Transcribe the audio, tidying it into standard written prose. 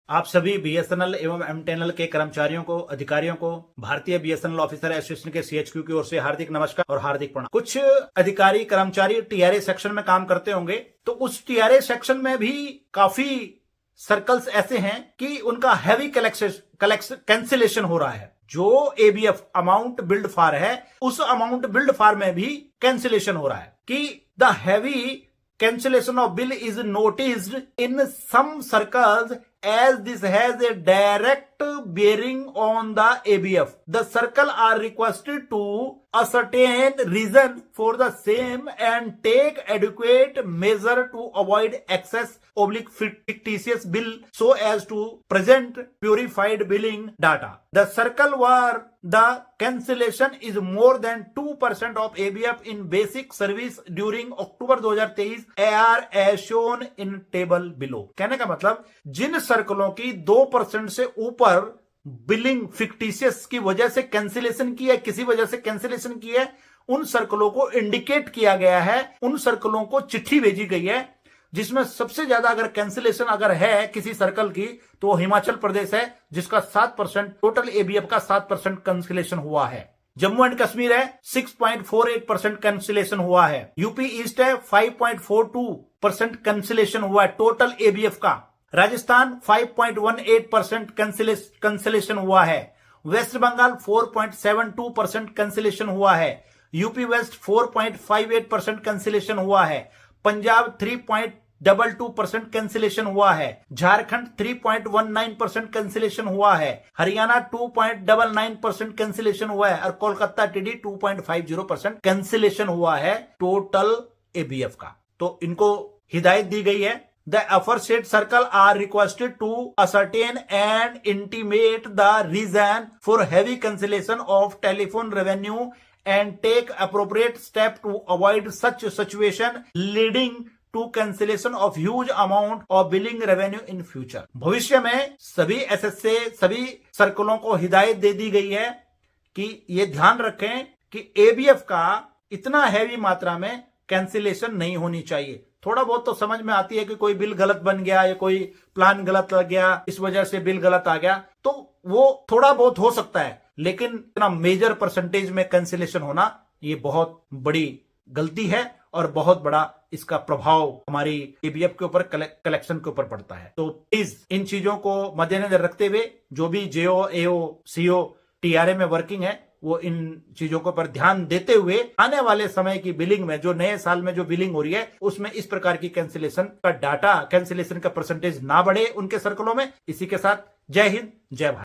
आप सभी बीएसएनएल एवं एमटीएनएल के कर्मचारियों को, अधिकारियों को भारतीय बीएसएनएल ऑफिसर एसोसिएशन के सीएचक्यू की ओर से हार्दिक नमस्कार और हार्दिक प्रणाम। कुछ अधिकारी कर्मचारी टीआरए सेक्शन में काम करते होंगे, तो उस टीआरए सेक्शन में भी काफी सर्कल्स ऐसे हैं कि उनका हैवी कैंसिलेशन हो रहा है। जो एबीएफ अमाउंट बिल्ड फॉर है, उस अमाउंट बिल्ड फॉर में भी कैंसिलेशन हो रहा है कि the heavy cancellation of bill is noticed in some circles as this has a direct bearing on the ABF. The circle are requested to ascertain reason for the same and take adequate measure to avoid excess oblique fictitious bill so as to present purified billing data. The circle where the cancellation is more than 2% of ABF in basic service during October 2023 are as shown in table below. कहने का मतलब जिन सर्कलों की 2% से ऊपर billing fictitious की वजह से cancellation की है, किसी वजह से कैंसिलेशन की है, उन सर्कलों को इंडिकेट किया गया है, उन सर्कलों को चिट्ठी भेजी गई है, जिसमें सबसे ज्यादा अगर कैंसिलेशन अगर है किसी सर्कल की तो वो हिमाचल प्रदेश है, जिसका 7% टोटल एबीएफ का 7% कैंसिलेशन हुआ है। जम्मू एंड कश्मीर है 6.48% कैंसिलेशन हुआ है। यूपी ईस्ट है 5.42% कैंसिलेशन हुआ है टोटल एबीएफ का। राजस्थान 5.18% कैंसिलेशन हुआ है। वेस्ट बंगाल 4.72% कैंसिलेशन हुआ है। यूपी वेस्ट 4.58% कैंसिलेशन हुआ है। पंजाब 3.22% कैंसिलेशन हुआ है। झारखंड 3.19% कैंसिलेशन हुआ है। हरियाणा 2.99% कैंसिलेशन हुआ है और कोलकाता टीडी 2.50% कैंसिलेशन हुआ है टोटल एबीएफ का। तो इनको हिदायत दी गई है, the aforesaid circle are requested to ascertain and intimate the reason for heavy cancellation of telephone revenue and take appropriate step to avoid such situation leading to cancellation of huge amount of billing revenue in future. भविष्य में सभी SSA सभी सर्कलों को हिदायत दे दी गई है कि ये ध्यान रखें कि एबीएफ का इतना हैवी मात्रा में कैंसिलेशन नहीं होनी चाहिए। थोड़ा बहुत तो समझ में आती है कि कोई बिल गलत बन गया या कोई प्लान गलत लग गया, इस वजह से बिल गलत आ गया, तो वो थोड़ा बहुत हो सकता है, लेकिन इतना मेजर परसेंटेज में कैंसिलेशन होना ये बहुत बड़ी गलती है और बहुत बड़ा इसका प्रभाव हमारी एबीएफ के ऊपर, कलेक्शन के ऊपर पड़ता है। तो प्लीज इन चीजों को मद्देनजर रखते हुए जो भी जेओ, एओ, सीओ टीआरए में वर्किंग है वो इन चीजों को पर ध्यान देते हुए आने वाले समय की बिलिंग में, जो नए साल में जो बिलिंग हो रही है, उसमें इस प्रकार की कैंसिलेशन का डाटा, कैंसिलेशन का परसेंटेज ना बढ़े उनके सर्कलों में। इसी के साथ जय हिंद, जय भारत।